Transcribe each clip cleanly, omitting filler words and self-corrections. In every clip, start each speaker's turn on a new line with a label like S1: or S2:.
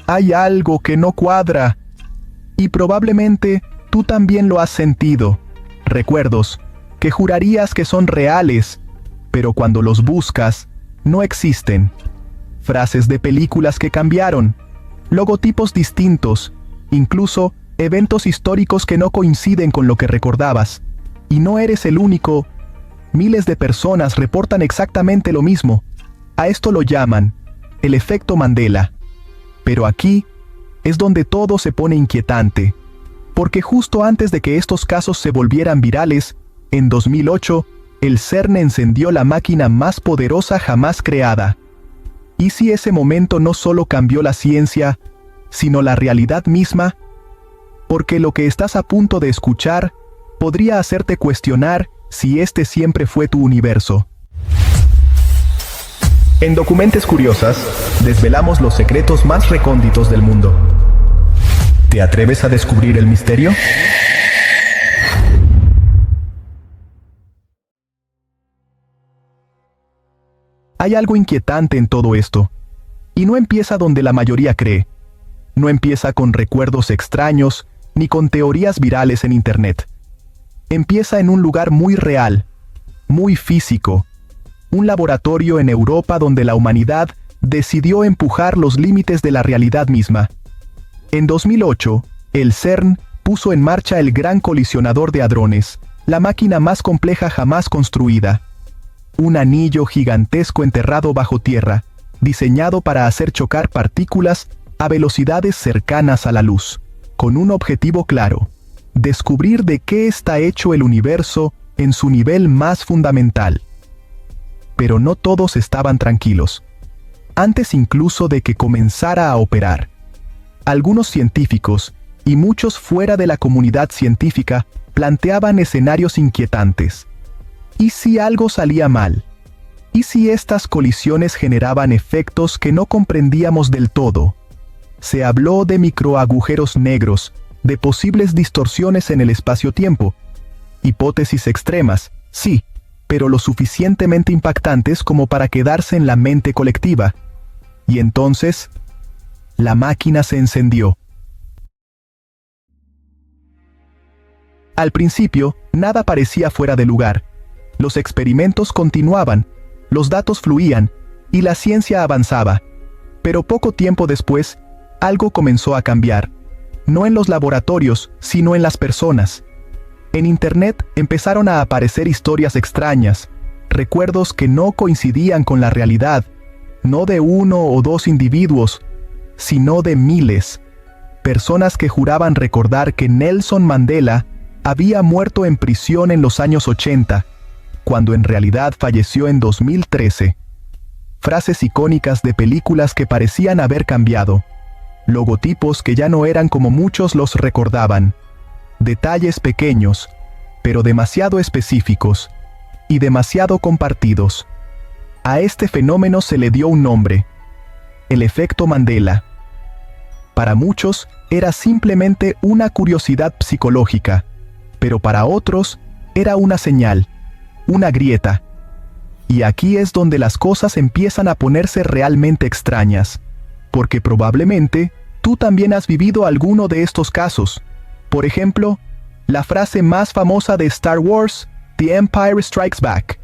S1: hay algo que no cuadra. Y probablemente tú también lo has sentido. Recuerdos que jurarías que son reales, pero cuando los buscas, no existen. Frases de películas que cambiaron, logotipos distintos, incluso eventos históricos que no coinciden con lo que recordabas. Y no eres el único. Miles de personas reportan exactamente lo mismo. A esto lo llaman el efecto Mandela. Pero aquí es donde todo se pone inquietante, porque justo antes de que estos casos se volvieran virales, en 2008, el CERN encendió la máquina más poderosa jamás creada. ¿Y si ese momento no solo cambió la ciencia, sino la realidad misma? Porque lo que estás a punto de escuchar podría hacerte cuestionar si este siempre fue tu universo. En Documentes Curiosas, desvelamos los secretos más recónditos del mundo. ¿Te atreves a descubrir el misterio? Hay algo inquietante en todo esto, y no empieza donde la mayoría cree. No empieza con recuerdos extraños, ni con teorías virales en Internet. Empieza en un lugar muy real, muy físico, un laboratorio en Europa donde la humanidad decidió empujar los límites de la realidad misma. En 2008, el CERN puso en marcha el Gran Colisionador de Hadrones, la máquina más compleja jamás construida. Un anillo gigantesco enterrado bajo tierra, diseñado para hacer chocar partículas a velocidades cercanas a la luz, con un objetivo claro: descubrir de qué está hecho el universo en su nivel más fundamental. Pero no todos estaban tranquilos. Antes incluso de que comenzara a operar, algunos científicos, y muchos fuera de la comunidad científica, planteaban escenarios inquietantes. ¿Y si algo salía mal? ¿Y si estas colisiones generaban efectos que no comprendíamos del todo? Se habló de microagujeros negros, de posibles distorsiones en el espacio-tiempo. Hipótesis extremas, sí, pero lo suficientemente impactantes como para quedarse en la mente colectiva. Y entonces, la máquina se encendió. Al principio, nada parecía fuera de lugar. Los experimentos continuaban, los datos fluían, y la ciencia avanzaba. Pero poco tiempo después, algo comenzó a cambiar. No en los laboratorios, sino en las personas. En Internet empezaron a aparecer historias extrañas, recuerdos que no coincidían con la realidad, no de uno o dos individuos, sino de miles. Personas que juraban recordar que Nelson Mandela había muerto en prisión en los años 80, cuando en realidad falleció en 2013. Frases icónicas de películas que parecían haber cambiado. Logotipos que ya no eran como muchos los recordaban. Detalles pequeños, pero demasiado específicos, y demasiado compartidos. A este fenómeno se le dio un nombre: el efecto Mandela. Para muchos, era simplemente una curiosidad psicológica, pero para otros, era una señal, una grieta. Y aquí es donde las cosas empiezan a ponerse realmente extrañas, porque probablemente tú también has vivido alguno de estos casos. Por ejemplo, la frase más famosa de Star Wars, The Empire Strikes Back.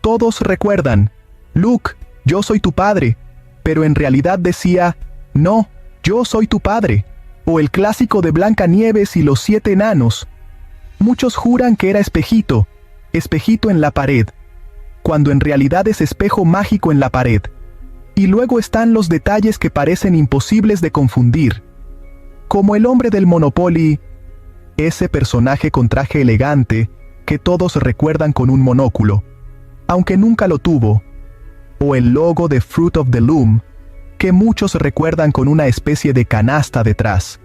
S1: Todos recuerdan: Luke, yo soy tu padre, pero en realidad decía: no, yo soy tu padre. O el clásico de Blancanieves y los 7 enanos. Muchos juran que era espejito en la pared, cuando en realidad es espejo mágico en la pared. Y luego están los detalles que parecen imposibles de confundir, como el hombre del Monopoly, ese personaje con traje elegante que todos recuerdan con un monóculo, aunque nunca lo tuvo, o el logo de Fruit of the Loom, que muchos recuerdan con una especie de canasta detrás,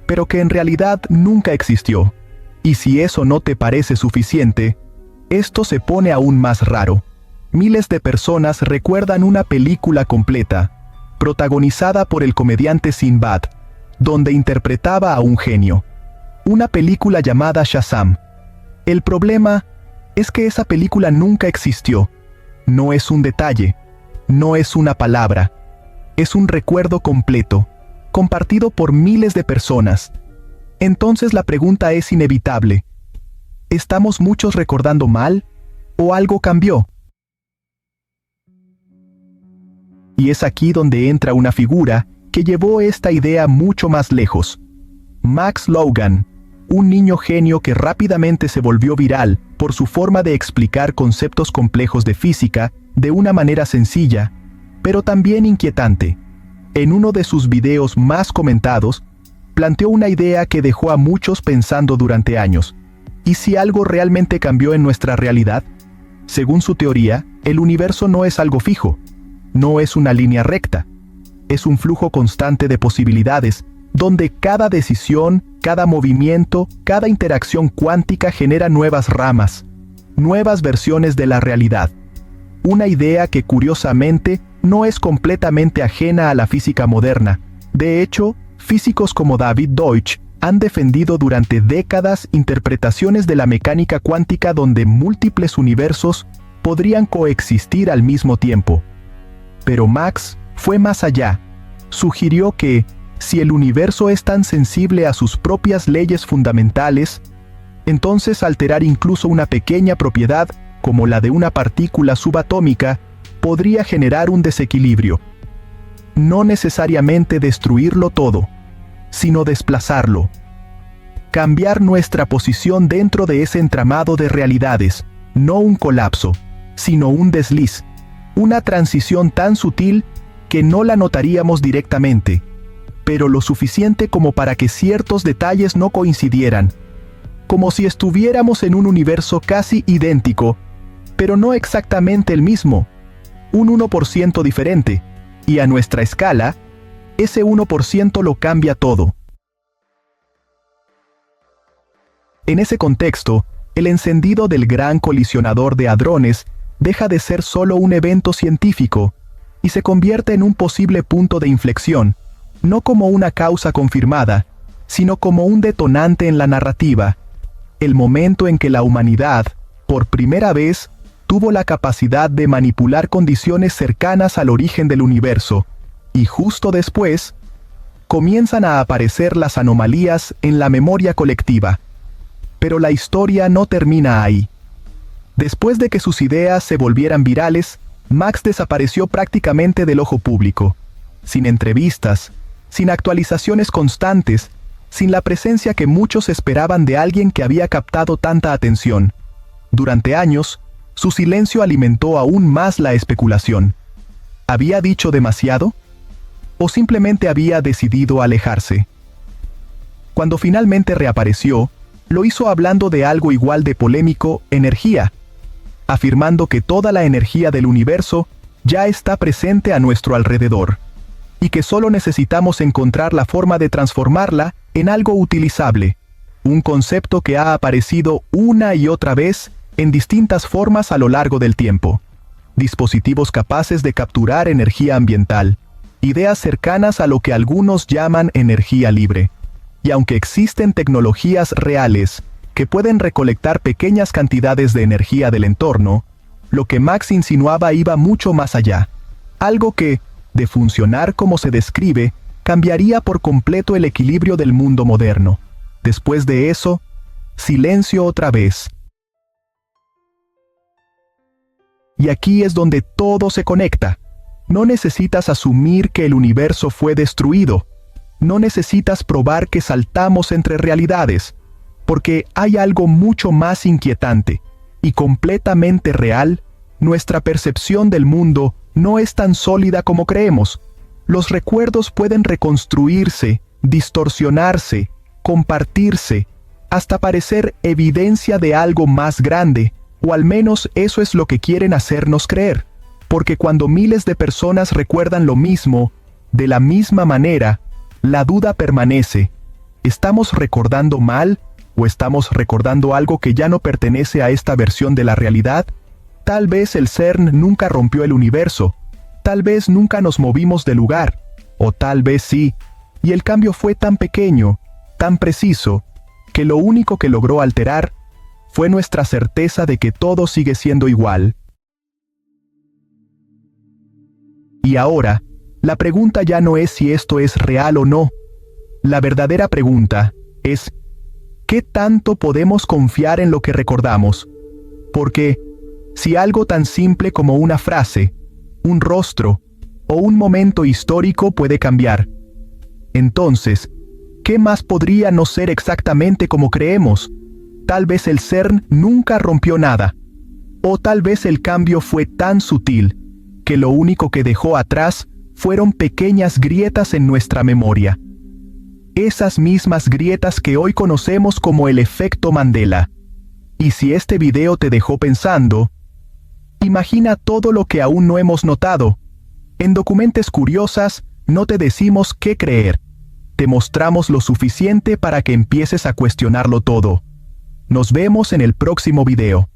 S1: pero que en realidad nunca existió. Y si eso no te parece suficiente, esto se pone aún más raro. Miles de personas recuerdan una película completa, protagonizada por el comediante Sinbad, donde interpretaba a un genio. Una película llamada Shazam. El problema es que esa película nunca existió. No es un detalle, no es una palabra, es un recuerdo completo, compartido por miles de personas. Entonces la pregunta es inevitable. ¿Estamos muchos recordando mal o algo cambió? Y es aquí donde entra una figura que llevó esta idea mucho más lejos. Max Logan, un niño genio que rápidamente se volvió viral por su forma de explicar conceptos complejos de física de una manera sencilla, pero también inquietante. En uno de sus videos más comentados, planteó una idea que dejó a muchos pensando durante años. ¿Y si algo realmente cambió en nuestra realidad? Según su teoría, el universo no es algo fijo, no es una línea recta, es un flujo constante de posibilidades, donde cada decisión, cada movimiento, cada interacción cuántica genera nuevas ramas, nuevas versiones de la realidad. Una idea que curiosamente no es completamente ajena a la física moderna. De hecho, físicos como David Deutsch han defendido durante décadas interpretaciones de la mecánica cuántica donde múltiples universos podrían coexistir al mismo tiempo. Pero Max fue más allá. Sugirió que, si el universo es tan sensible a sus propias leyes fundamentales, entonces alterar incluso una pequeña propiedad, como la de una partícula subatómica, podría generar un desequilibrio. No necesariamente destruirlo todo, sino desplazarlo. Cambiar nuestra posición dentro de ese entramado de realidades, no un colapso, sino un desliz, una transición tan sutil que no la notaríamos directamente, pero lo suficiente como para que ciertos detalles no coincidieran, como si estuviéramos en un universo casi idéntico, pero no exactamente el mismo, un 1% diferente, y a nuestra escala, ese 1% lo cambia todo. En ese contexto, el encendido del Gran Colisionador de Hadrones deja de ser solo un evento científico y se convierte en un posible punto de inflexión, no como una causa confirmada, sino como un detonante en la narrativa, el momento en que la humanidad, por primera vez, tuvo la capacidad de manipular condiciones cercanas al origen del universo, y justo después, comienzan a aparecer las anomalías en la memoria colectiva. Pero la historia no termina ahí. Después de que sus ideas se volvieran virales, Max desapareció prácticamente del ojo público, sin entrevistas, sin actualizaciones constantes, sin la presencia que muchos esperaban de alguien que había captado tanta atención. Durante años, su silencio alimentó aún más la especulación. ¿Había dicho demasiado? ¿O simplemente había decidido alejarse? Cuando finalmente reapareció, lo hizo hablando de algo igual de polémico: energía, afirmando que toda la energía del universo ya está presente a nuestro alrededor, y que solo necesitamos encontrar la forma de transformarla en algo utilizable, un concepto que ha aparecido una y otra vez en distintas formas a lo largo del tiempo. Dispositivos capaces de capturar energía ambiental, ideas cercanas a lo que algunos llaman energía libre. Y aunque existen tecnologías reales que pueden recolectar pequeñas cantidades de energía del entorno, lo que Max insinuaba iba mucho más allá. Algo que, de funcionar como se describe, cambiaría por completo el equilibrio del mundo moderno. Después de eso, silencio otra vez. Y aquí es donde todo se conecta. No necesitas asumir que el universo fue destruido. No necesitas probar que saltamos entre realidades, porque hay algo mucho más inquietante y completamente real. Nuestra percepción del mundo no es tan sólida como creemos. Los recuerdos pueden reconstruirse, distorsionarse, compartirse, hasta parecer evidencia de algo más grande, o al menos eso es lo que quieren hacernos creer. Porque cuando miles de personas recuerdan lo mismo, de la misma manera, la duda permanece. ¿Estamos recordando mal o estamos recordando algo que ya no pertenece a esta versión de la realidad? Tal vez el CERN nunca rompió el universo, tal vez nunca nos movimos de lugar, o tal vez sí, y el cambio fue tan pequeño, tan preciso, que lo único que logró alterar fue nuestra certeza de que todo sigue siendo igual. Y ahora, La pregunta ya no es si esto es real o no. La verdadera pregunta es, ¿qué tanto podemos confiar en lo que recordamos? Porque, si algo tan simple como una frase, un rostro o un momento histórico puede cambiar, entonces, ¿qué más podría no ser exactamente como creemos? Tal vez el CERN nunca rompió nada. O tal vez el cambio fue tan sutil que lo único que dejó atrás fueron pequeñas grietas en nuestra memoria. Esas mismas grietas que hoy conocemos como el efecto Mandela. Y si este video te dejó pensando, imagina todo lo que aún no hemos notado. En Documentes Curiosas no te decimos qué creer. Te mostramos lo suficiente para que empieces a cuestionarlo todo. Nos vemos en el próximo video.